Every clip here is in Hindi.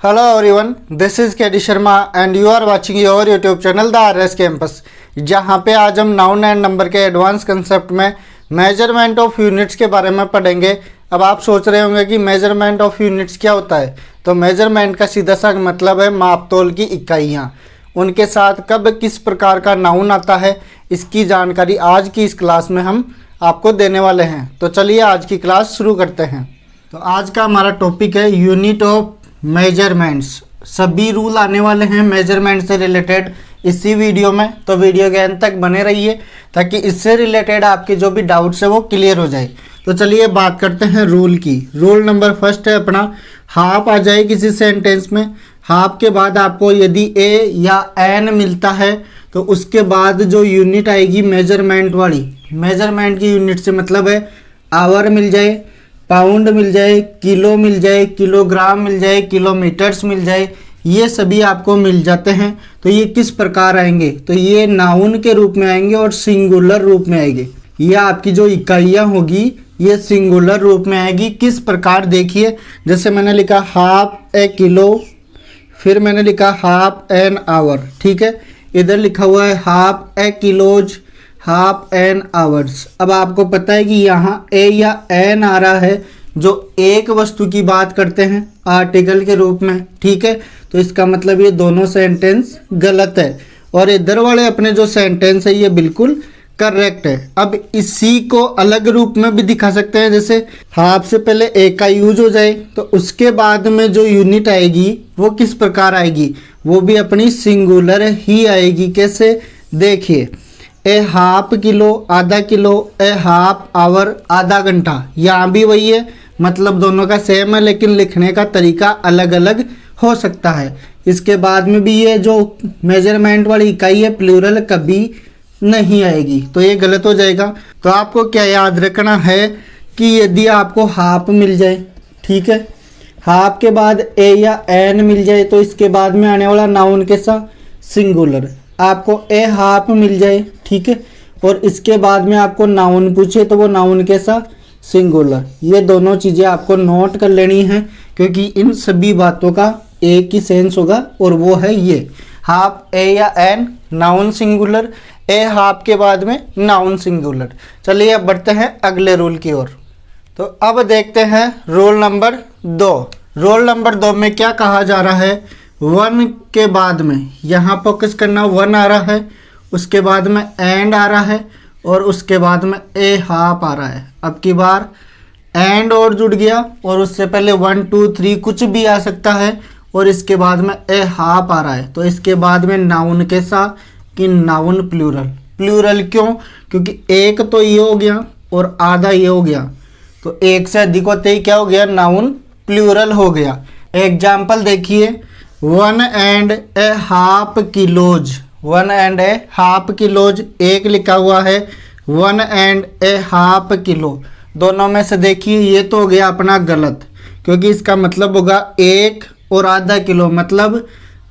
Hello everyone, this is KD Sharma and you are watching your YouTube channel The RS Campus, जहाँ पे आज हम नाउन एंड नंबर के एडवांस कंसेप्ट में मेजरमेंट ऑफ यूनिट्स के बारे में पढ़ेंगे। अब आप सोच रहे होंगे कि मेजरमेंट ऑफ यूनिट्स क्या होता है। तो मेजरमेंट का सीधा सा मतलब है मापतोल की इकाइयाँ, उनके साथ कब किस प्रकार का नाउन आता है, इसकी जानकारी आज की इस क्लास में हम आपको देने वाले हैं। तो चलिए आज की क्लास शुरू करते हैं। तो आज का हमारा टॉपिक है यूनिट ऑफ मेजरमेंट्स। सभी रूल आने वाले हैं मेजरमेंट से रिलेटेड इसी वीडियो में, तो वीडियो के अंत तक बने रहिए ताकि इससे रिलेटेड आपके जो भी डाउट्स है वो क्लियर हो जाए। तो चलिए बात करते हैं रूल की। रूल नंबर फर्स्ट है अपना, हाफ आ जाए किसी सेंटेंस में, हाफ के बाद आपको यदि ए या एन मिलता है तो उसके बाद जो यूनिट आएगी मेजरमेंट वाली, मेजरमेंट की यूनिट से मतलब है आवर मिल जाए, पाउंड मिल जाए, किलो मिल जाए, किलोग्राम मिल जाए, किलोमीटर्स मिल जाए, ये सभी आपको मिल जाते हैं। तो ये किस प्रकार आएंगे, तो ये नाउन के रूप में आएंगे और सिंगुलर रूप में आएंगे। ये आपकी जो इकाइयाँ होगी ये सिंगुलर रूप में आएगी। किस प्रकार देखिए, जैसे मैंने लिखा हाफ ए किलो, फिर मैंने लिखा हाफ एन आवर, ठीक है। इधर लिखा हुआ है half A kilos, half an hours. अब आपको पता है कि यहाँ ए या एन आ रहा है जो एक वस्तु की बात करते हैं आर्टिकल के रूप में, ठीक है। तो इसका मतलब ये दोनों सेंटेंस गलत है और इधर वाले अपने जो सेंटेंस है ये बिल्कुल करेक्ट है। अब इसी को अलग रूप में भी दिखा सकते हैं, जैसे हाफ से पहले ए का यूज हो जाए तो उसके बाद में जो यूनिट आएगी वो किस प्रकार आएगी, वो भी अपनी सिंगुलर ही आएगी। कैसे, देखिए ए हाफ किलो आधा किलो, ए हाफ आवर आधा घंटा। यहाँ भी वही है, मतलब दोनों का सेम है लेकिन लिखने का तरीका अलग अलग हो सकता है। इसके बाद में भी ये जो मेजरमेंट वाली इकाई है प्लूरल कभी नहीं आएगी, तो ये गलत हो जाएगा। तो आपको क्या याद रखना है कि यदि आपको हाफ मिल जाए, ठीक है, हाफ के बाद ए या एन मिल जाए तो इसके बाद में आने वाला नाउन कैसा, सिंगुलर। आपको ए हाफ मिल जाए, ठीक है, और इसके बाद में आपको नाउन पूछे तो वो नाउन कैसा, सिंगुलर। ये दोनों चीज़ें आपको नोट कर लेनी है क्योंकि इन सभी बातों का एक ही सेंस होगा और वो है ये हाफ ए या एन नाउन सिंगुलर, ए हाफ के बाद में नाउन सिंगुलर। चलिए अब बढ़ते हैं अगले रूल की ओर। तो अब देखते हैं रूल नंबर 2। रूल नंबर 2 में क्या कहा जा रहा है, वन के बाद में यहाँ फोकस करना, वन आ रहा है, उसके बाद में एंड आ रहा है और उसके बाद में ए हाफ आ रहा है। अब की बार एंड और जुड़ गया और उससे पहले 1 2 3 कुछ भी आ सकता है और इसके बाद में ए हाफ आ रहा है। तो इसके बाद में नाउन कैसा, कि नाउन प्लूरल। प्लूरल क्यों, क्योंकि एक तो ये हो गया और आधा ये हो गया, तो एक से अधिक होते ही क्या हो गया, नाउन प्लूरल हो गया। एग्जाम्पल देखिए, 1 and a half kilos, 1 and a half kilos, एक लिखा हुआ है 1 एंड ए हाफ किलो। दोनों में से देखिए ये तो हो गया अपना गलत, क्योंकि इसका मतलब होगा 1 और आधा किलो, मतलब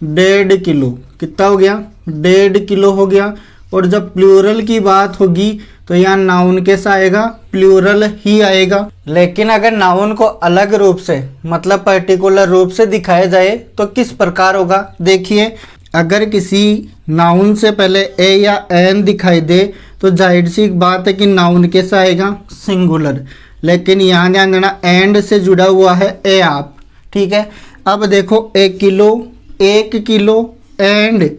1.5 किलो। कितना हो गया, 1.5 किलो हो गया। और जब प्लूरल की बात होगी तो यहाँ नाउन कैसा आएगा, प्लूरल ही आएगा। लेकिन अगर नाउन को अलग रूप से मतलब पर्टिकुलर रूप से दिखाया जाए तो किस प्रकार होगा, देखिए अगर किसी नाउन से पहले ए या एन दिखाई दे तो जाहिर सी बात है कि नाउन कैसा आएगा, सिंगुलर। लेकिन यहाँ ध्यान देना एंड से जुड़ा हुआ है ए आप, ठीक है। अब देखो 1 kilo, 1 kilo and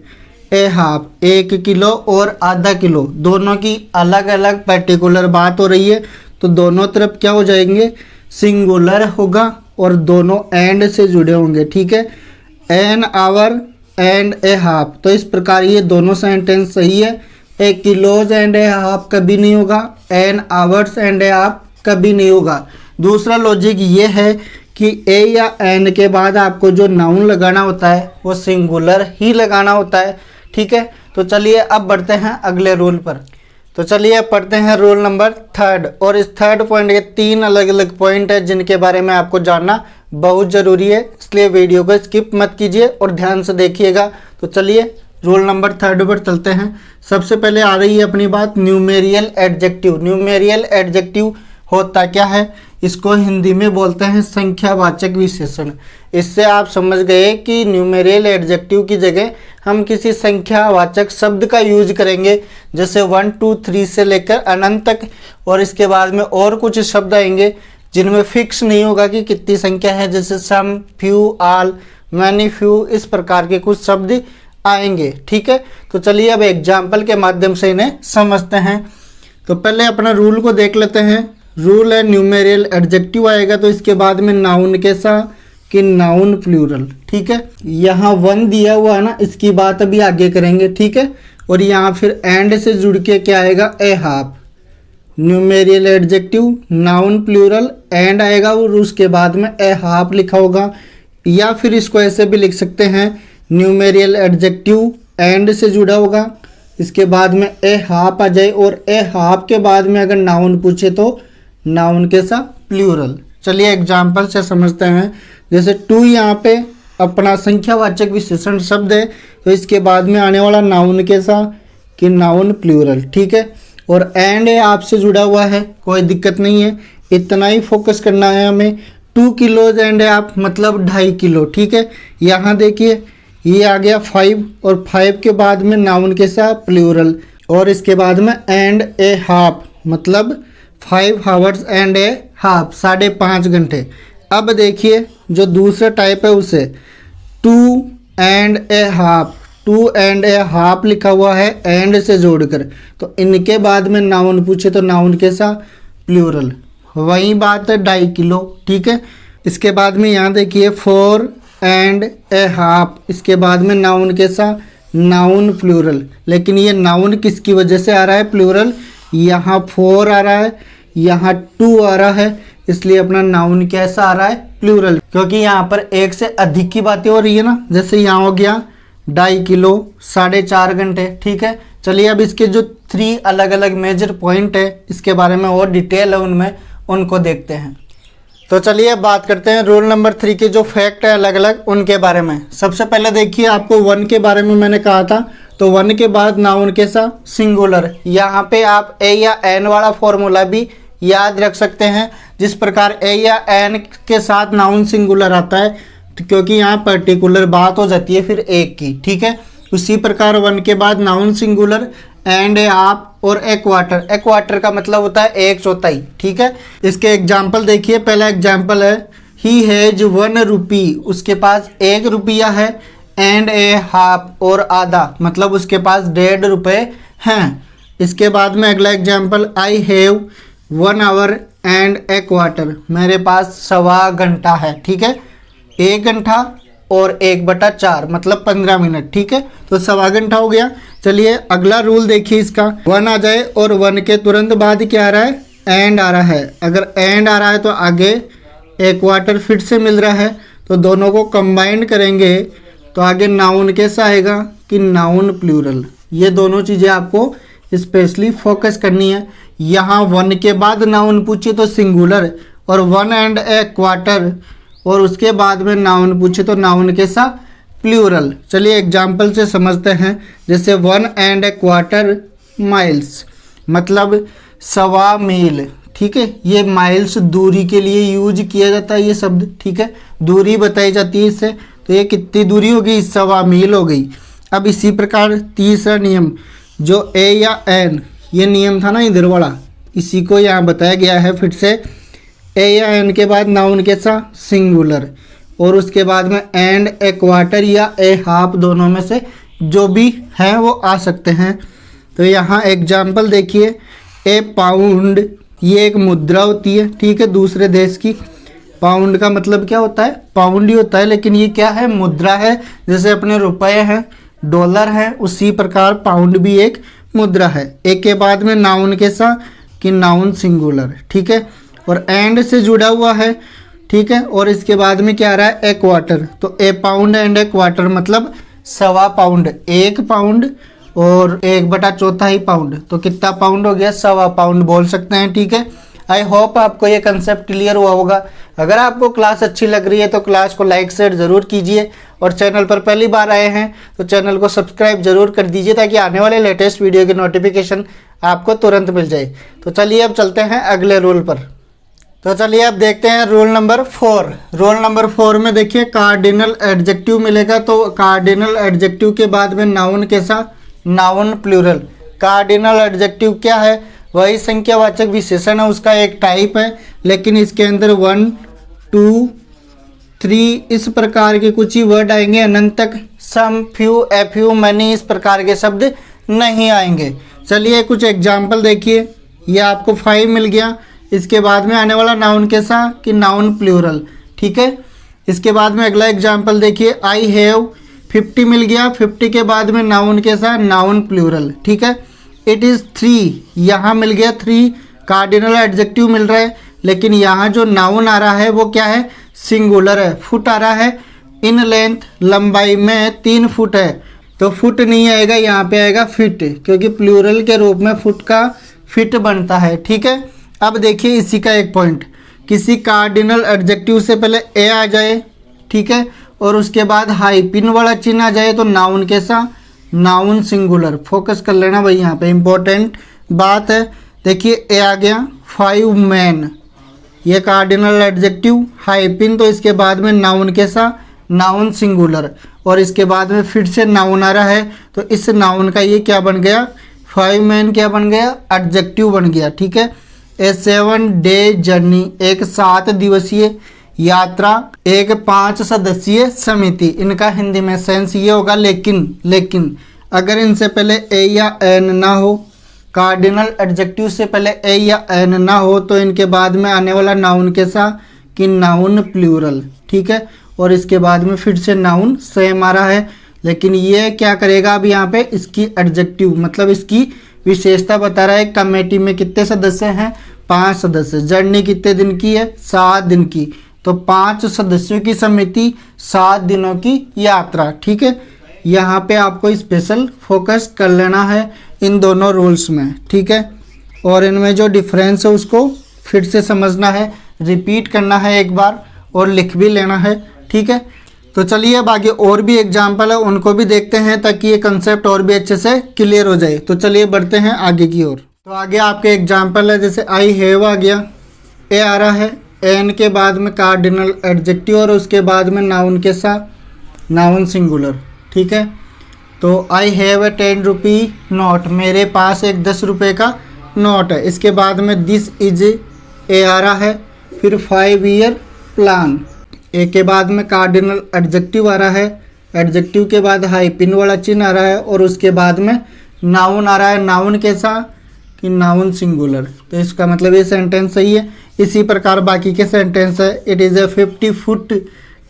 a half, 1 kilo और आधा किलो, दोनों की अलग अलग पर्टिकुलर बात हो रही है तो दोनों तरफ क्या हो जाएंगे, सिंगुलर होगा और दोनों एंड से जुड़े होंगे, ठीक है। An hour and a half, तो इस प्रकार ये दोनों सेंटेंस सही है। A kilos and a half कभी नहीं होगा, an hours and a half कभी नहीं होगा। दूसरा लॉजिक ये है कि ए या एन के बाद आपको जो नाउन लगाना होता है वो सिंगुलर ही लगाना होता है, ठीक है। तो चलिए अब बढ़ते हैं अगले रूल पर। तो चलिए पढ़ते हैं रूल नंबर 3। और इस 3rd पॉइंट के 3 अलग अलग पॉइंट है जिनके बारे में आपको जानना बहुत ज़रूरी है, इसलिए वीडियो को स्किप मत कीजिए और ध्यान से देखिएगा। तो चलिए रूल नंबर 3 पर चलते हैं। सबसे पहले आ रही है अपनी बात न्यूमेरियल एडजेक्टिव। न्यूमेरियल एडजेक्टिव होता क्या है, इसको हिंदी में बोलते हैं संख्यावाचक विशेषण। इससे आप समझ गए कि न्यूमेरियल एडजेक्टिव की जगह हम किसी संख्यावाचक शब्द का यूज करेंगे, जैसे 1 2 3 से लेकर अनंत तक, और इसके बाद में और कुछ शब्द आएंगे जिनमें फिक्स नहीं होगा कि कितनी संख्या है, जैसे सम, फ्यू, ऑल, मैनी, फ्यू, इस प्रकार के कुछ शब्द आएंगे। ठीक है, तो चलिए अब एग्जाम्पल के माध्यम से इन्हें समझते हैं। तो पहले अपना रूल को देख लेते हैं। रूल है न्यूमेरियल एडजेक्टिव आएगा तो इसके बाद में नाउन कैसा कि नाउन प्लूरल। ठीक है, यहाँ 1 दिया हुआ है ना, इसकी बात अभी आगे करेंगे। ठीक है, और यहाँ फिर एंड से जुड़ के क्या आएगा, a half. Numeral adjective noun plural and आएगा और उसके बाद में ए हाफ लिखा होगा, या फिर इसको ऐसे भी लिख सकते हैं न्यूमेरियल एडजेक्टिव एंड से जुड़ा होगा, इसके बाद में ए हाफ आ जाए, और ए हाफ के बाद में अगर नाउन पूछे तो नाउन कैसा, प्लूरल। चलिए एग्जाम्पल से समझते हैं। जैसे 2 यहाँ पे अपना संख्यावाचक विशेषण शब्द है, तो इसके बाद में आने वाला नाउन कैसा कि नाउन प्लूरल। ठीक है, और एंड है आपसे जुड़ा हुआ है, कोई दिक्कत नहीं है, इतना ही फोकस करना है हमें। 2 किलोज एंड है आप मतलब 2.5 किलो। ठीक है, यहाँ देखिए ये आ गया 5, और 5 के बाद में नाउन कैसा, प्लूरल, और इसके बाद में एंड ए हाफ मतलब 5 आवर्स एंड ए हाफ 5.5 घंटे। अब देखिए जो दूसरा टाइप है उसे 2 and a half, 2 and a half लिखा हुआ है एंड से जोड़कर, तो इनके बाद में नाउन पूछे तो नाउन कैसा, प्लूरल। वही बात है 2.5 किलो। ठीक है, इसके बाद में यहाँ देखिए 4 एंड ए हाफ, इसके बाद में नाउन कैसा, नाउन प्लूरल। लेकिन ये नाउन किसकी वजह से आ रहा है प्लूरल, यहाँ 4 आ रहा है, यहाँ 2 आ रहा है, इसलिए अपना नाउन कैसा आ रहा है, प्लूरल, क्योंकि यहाँ पर एक से अधिक की बातें हो रही है ना। जैसे यहाँ हो गया 2.5 किलो 4.5 घंटे। ठीक है, चलिए अब इसके जो 3 अलग अलग मेजर पॉइंट है, इसके बारे में और डिटेल है उनमें, उनको देखते हैं। तो चलिए अब बात करते हैं रूल नंबर 3 के जो फैक्ट है अलग अलग उनके बारे में। सबसे पहले देखिए आपको 1 के बारे में मैंने कहा था, तो 1 के बाद नाउन कैसा, सिंगुलर। यहाँ पे आप ए या एन वाला फॉर्मूला भी याद रख सकते हैं, जिस प्रकार ए या एन के साथ नाउन सिंगुलर आता है, तो क्योंकि यहाँ पर्टिकुलर बात हो जाती है फिर एक की। ठीक है, उसी प्रकार 1 के बाद noun singular and a half और ए क्वार्टर। ए क्वार्टर का मतलब होता है 1/4। ठीक है, इसके एग्जाम्पल देखिए। पहला एग्जाम्पल है ही हैज 1 रुपी, उसके पास 1 रुपया है, एंड ए हाफ और आधा मतलब उसके पास 1.5 रुपये हैं। इसके बाद में अगला example I have 1 our and A quarter, मेरे पास 1.25 घंटा है। ठीक है, 1 घंटा और 1/4 मतलब 15 मिनट। ठीक है, तो 1.25 घंटा हो गया। चलिए अगला रूल देखिए इसका, 1 आ जाए और 1 के तुरंत बाद क्या आ रहा है, एंड आ रहा है। अगर एंड आ रहा है तो आगे ए क्वार्टर फिर से मिल रहा है, तो दोनों को कंबाइन करेंगे तो आगे नाउन कैसा आएगा कि नाउन प्लूरल। ये दोनों चीज़ें आपको स्पेशली फोकस करनी है। यहाँ 1 के बाद नाउन पूछे तो सिंगुलर, और 1 एंड ए क्वार्टर, और उसके बाद में नाउन पूछे तो नाउन कैसा, प्लूरल। चलिए एग्जाम्पल से समझते हैं। जैसे 1 एंड ए क्वार्टर माइल्स मतलब 1.25 मील। ठीक है, ये माइल्स दूरी के लिए यूज किया जाता है ये शब्द। ठीक है, दूरी बताई जाती है इससे, तो ये कितनी दूरी होगी, 1.25 मील हो गई। अब इसी प्रकार तीसरा नियम जो ए या एन, ये नियम था ना इधर वाला, इसी को यहाँ बताया गया है फिर से। ए या एन के बाद नाउन कैसा, सिंगुलर, और उसके बाद में एंड ए क्वार्टर या ए हाफ, दोनों में से जो भी है वो आ सकते हैं। तो यहाँ एग्जाम्पल देखिए, ए पाउंड, ये एक मुद्रा होती है। ठीक है, दूसरे देश की। पाउंड का मतलब क्या होता है, पाउंड ही होता है, लेकिन ये क्या है, मुद्रा है। जैसे अपने रुपए हैं, डॉलर है, उसी प्रकार पाउंड भी एक मुद्रा है। एक के बाद में नाउन कैसा कि नाउन सिंगुलर। ठीक है, और एंड से जुड़ा हुआ है। ठीक है, और इसके बाद में क्या आ रहा है, ए क्वार्टर, तो ए पाउंड एंड ए क्वार्टर मतलब 1.25 पाउंड, 1 पाउंड और 1/4 पाउंड, तो कितना पाउंड हो गया, 1.25 पाउंड बोल सकते हैं। ठीक है, आई होप आपको ये कंसेप्ट क्लियर हुआ होगा। अगर आपको क्लास अच्छी लग रही है तो क्लास को लाइक शेयर ज़रूर कीजिए, और चैनल पर पहली बार आए हैं तो चैनल को सब्सक्राइब जरूर कर दीजिए, ताकि आने वाले लेटेस्ट वीडियो की नोटिफिकेशन आपको तुरंत मिल जाए। तो चलिए अब चलते हैं अगले रूल पर। तो चलिए अब देखते हैं रूल नंबर 4। रूल नंबर 4 में देखिए कार्डिनल एडजेक्टिव मिलेगा, तो कार्डिनल एडजेक्टिव के बाद में नाउन कैसा, नाउन प्लूरल। कार्डिनल एडजेक्टिव क्या है, वही संख्यावाचक विशेषण है, उसका एक टाइप है, लेकिन इसके अंदर 1 2 3 इस प्रकार के कुछ ही वर्ड आएंगे, अनंत तक some few a few many इस प्रकार के शब्द नहीं आएंगे। चलिए कुछ एग्जाम्पल देखिए, ये आपको 5 मिल गया। इसके बाद में आने वाला नाउन कैसा कि नाउन प्लूरल, ठीक है। इसके बाद में अगला एग्जाम्पल देखिए, आई हैव 50 मिल गया। 50 के बाद में नाउन कैसा, नाउन प्लूरल, ठीक है। इट इज़ 3, यहाँ मिल गया 3, कार्डिनल एडजेक्टिव मिल रहा है, लेकिन यहाँ जो नाउन आ रहा है वो क्या है, सिंगुलर है। फुट आ रहा है, इन लेंथ लंबाई में 3 फुट है, तो फुट नहीं आएगा, यहाँ पे आएगा फिट, क्योंकि प्लूरल के रूप में फुट का फिट बनता है, ठीक है। अब देखिए इसी का एक पॉइंट, किसी कार्डिनल एडजेक्टिव से पहले ए आ जाए, ठीक है, और उसके बाद हाइपिन वाला चिन्ह आ जाए, तो नाउन कैसा, नाउन सिंगुलर। फोकस कर लेना भाई, यहाँ पे इंपॉर्टेंट बात है। देखिए ए आ गया, 5 मैन, ये कार्डिनल एडजेक्टिव, हाइपिन, तो इसके बाद में नाउन कैसा, नाउन सिंगुलर, और इसके बाद में फिर से नाउन आ रहा है, तो इस नाउन का ये क्या बन गया, 5 मैन क्या बन गया, एडजेक्टिव बन गया, ठीक है। ए 7 डे जर्नी, एक 7 दिवसीय यात्रा, एक 5 सदस्यीय समिति, इनका हिंदी में सेंस ये होगा लेकिन अगर इनसे पहले ए या एन ना हो, कार्डिनल एडजेक्टिव से पहले ए या एन ना हो, तो इनके बाद में आने वाला नाउन कैसा कि नाउन प्लूरल, ठीक है। और इसके बाद में फिर से नाउन सेम आ रहा है, लेकिन ये क्या करेगा, अब यहाँ पे इसकी एडजेक्टिव मतलब इसकी विशेषता बता रहा है। कमेटी में कितने सदस्य हैं, 5 सदस्य। जर्नी कितने दिन की है, 7 दिन की, तो 5 सदस्यों की समिति, 7 दिनों की यात्रा, ठीक है। यहाँ पे आपको स्पेशल फोकस कर लेना है इन दोनों रूल्स में, ठीक है, और इनमें जो डिफरेंस है उसको फिर से समझना है, रिपीट करना है एक बार और लिख भी लेना है, ठीक है। तो चलिए अब आगे और भी एग्जाम्पल है, उनको भी देखते हैं ताकि ये कंसेप्ट और भी अच्छे से क्लियर हो जाए। तो चलिए बढ़ते हैं आगे की ओर। तो आगे आपके एग्जाम्पल है, जैसे आई हैव आ गया, ए आ रहा है, एन के बाद में कार्डिनल एडजेक्टिव और उसके बाद में नाउन के साथ नाउन सिंगुलर, ठीक है। तो I have a 10 rupee note, मेरे पास एक 10 रुपये का नोट है। इसके बाद में दिस इज ए आ रहा है, फिर 5 ईयर प्लान, ए के बाद में कार्डिनल एडजेक्टिव आ रहा है, एडजेक्टिव के बाद हाइपिन वाला चिन्ह आ रहा है, और उसके बाद में नाउन आ रहा है। नाउन कैसा कि नाउन सिंगुलर, तो इसका मतलब ये सेंटेंस सही है। इसी प्रकार बाकी के सेंटेंस है, it is a 50 foot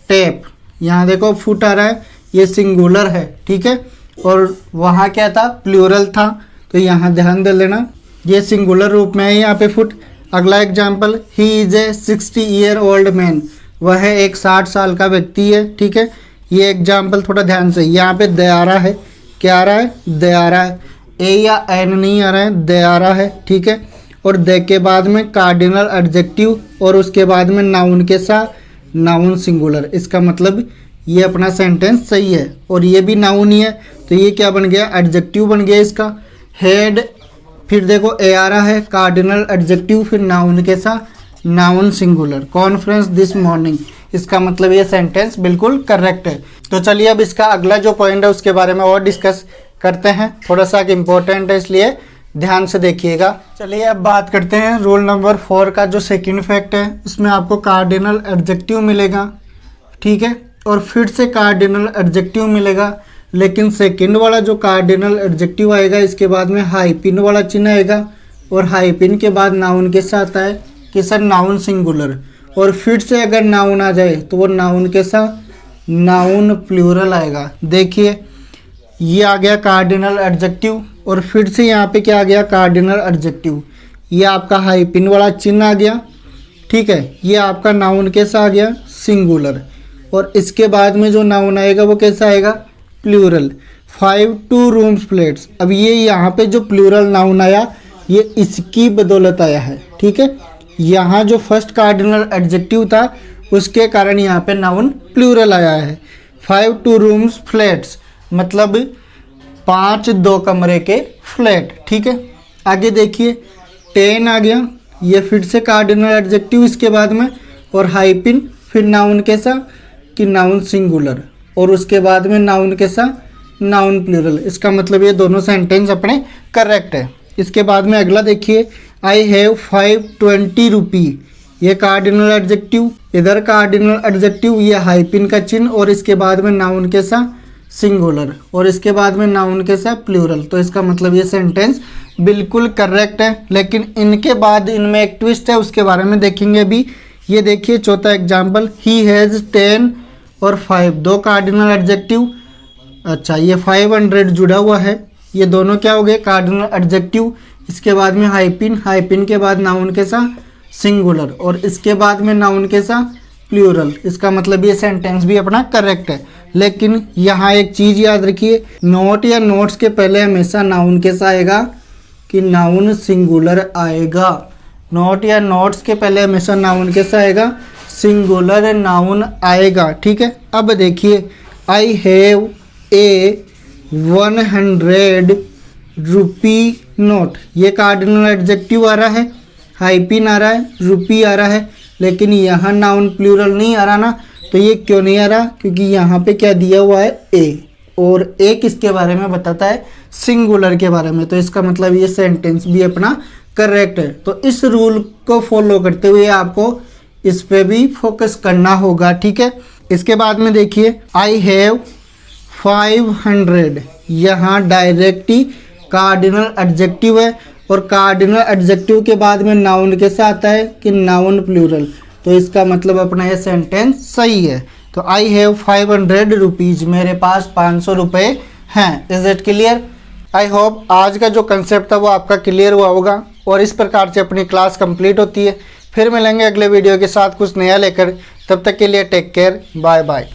tape, यहाँ देखो फुट आ रहा है, ये सिंगुलर है, ठीक है, और वहाँ क्या था, प्लूरल था, तो यहाँ ध्यान दे लेना, ये सिंगुलर रूप में है यहाँ पे फुट। अगला example, he is a 60 year old man, वह एक 60 साल का व्यक्ति है, ठीक है। ये एग्जाम्पल थोड़ा ध्यान से, यहाँ पे दे आ रहा है, क्या आ रहा है, दे आ रहा है, ए या एन नहीं आ रहा है, दे आ रहा है, ठीक है। और दे के बाद में कार्डिनल एडजेक्टिव और उसके बाद में नाउन के साथ नाउन सिंगुलर, इसका मतलब ये अपना सेंटेंस सही है, और ये भी नाउन ही है, तो ये क्या बन गया, एडजेक्टिव बन गया इसका। हेड, फिर देखो ए आ रहा है, कार्डिनल एडजेक्टिव, फिर नाउन के साथ noun singular. Conference this morning, इसका मतलब ये सेंटेंस बिल्कुल करेक्ट है। तो चलिए अब इसका अगला जो पॉइंट है उसके बारे में और डिस्कस करते हैं, थोड़ा सा इम्पोर्टेंट है इसलिए ध्यान से देखिएगा। चलिए अब बात करते हैं रूल नंबर 4 का जो सेकंड फैक्ट है, उसमें आपको कार्डिनल एडजेक्टिव मिलेगा, ठीक है, और फिर से कार्डिनल एडजेक्टिव मिलेगा, लेकिन सेकंड वाला जो कार्डिनल एडजेक्टिव आएगा इसके बाद में हाइपिन वाला चिन्ह आएगा, और हाइपिन के बाद नाउन के साथ आए कि सर नाउन सिंगुलर, और फिर से अगर नाउन आ जाए तो वो नाउन के साथ नाउन प्लूरल आएगा। देखिए ये आ गया कार्डिनल एडजेक्टिव, और फिर से यहाँ पे क्या आ गया, कार्डिनल एडजेक्टिव, ये आपका हाइपिन वाला चिन्ह आ गया, ठीक है, ये आपका नाउन कैसा आ गया, सिंगुलर, और इसके बाद में जो नाउन आएगा वो कैसा आएगा, प्लूरल। 5 2 रूम्स फ्लैट्स, अब ये यहाँ पे जो प्लूरल नाउन आया ये इसकी बदौलत आया है, ठीक है। यहाँ जो फर्स्ट कार्डिनल एडजेक्टिव था उसके कारण यहाँ पे नाउन प्लूरल आया है। 5 2 रूम्स फ्लैट्स मतलब 5 2 कमरे के फ्लैट, ठीक है। आगे देखिए 10 आ गया, ये फिर से कार्डिनल एडजेक्टिव इसके बाद में, और हाइपिन, फिर नाउन कैसा कि नाउन सिंगुलर, और उसके बाद में नाउन कैसा नाउन प्लूरल। इसका मतलब ये दोनों सेंटेंस अपने करेक्ट है। इसके बाद में अगला देखिए, आई हैव 520 रुपी, ये कार्डिनल एडजेक्टिव, इधर कार्डिनल एडजेक्टिव, ये हाइपिन का चिन्ह, और इसके बाद में नाउन कैसा सिंगुलर, और इसके बाद में नाउन कैसा प्लूरल। तो इसका मतलब ये सेंटेंस बिल्कुल करेक्ट है। लेकिन इनके बाद इनमें एक ट्विस्ट है, उसके बारे में देखेंगे अभी। ये देखिए चौथा एग्जाम्पल, ही हैज़ 10 और 5, दो कार्डिनल एडजेक्टिव। अच्छा, ये 500 जुड़ा हुआ है, ये दोनों क्या हो गए कार्डिनल एडजेक्टिव। इसके बाद में हाइपिन, हाइपिन के बाद नाउन कैसा सिंगुलर, और इसके बाद में नाउन कैसा प्लूरल। इसका मतलब ये सेंटेंस भी अपना करेक्ट है। लेकिन यहाँ एक चीज़ याद रखिए, नोट या नोट्स के पहले हमेशा नाउन कैसा आएगा कि नाउन सिंगुलर आएगा। नोट या नोट्स के पहले हमेशा नाउन कैसा आएगा, सिंगुलर नाउन आएगा। ठीक है, अब देखिए, I have a 100 rupee note, ये कार्डिनल एडजेक्टिव आ रहा है, हाइपिन आ रहा है, रुपी आ रहा है, लेकिन यहाँ नाउन प्लूरल नहीं आ रहा ना। तो ये क्यों नहीं आ रहा, क्योंकि यहाँ पे क्या दिया हुआ है ए, और ए किसके बारे में बताता है, सिंगुलर के बारे में। तो इसका मतलब ये सेंटेंस भी अपना करेक्ट है। तो इस रूल को फॉलो करते हुए आपको इस पे भी फोकस करना होगा। ठीक है, इसके बाद में देखिए, आई हैव 500, यहाँ डायरेक्टली कार्डिनल एडजेक्टिव है, और कार्डिनल एडजेक्टिव के बाद में नाउन कैसा आता है कि नाउन प्लूरल। तो इसका मतलब अपना ये सेंटेंस सही है। तो आई हैव 500 रुपीज़, मेरे पास 500 रुपये हैं। Is it clear? I hope आज का जो कंसेप्ट था वो आपका क्लियर हुआ होगा, और इस प्रकार से अपनी क्लास कंप्लीट होती है। फिर मिलेंगे अगले वीडियो के साथ कुछ नया लेकर, तब तक के लिए टेक केयर, बाय बाय।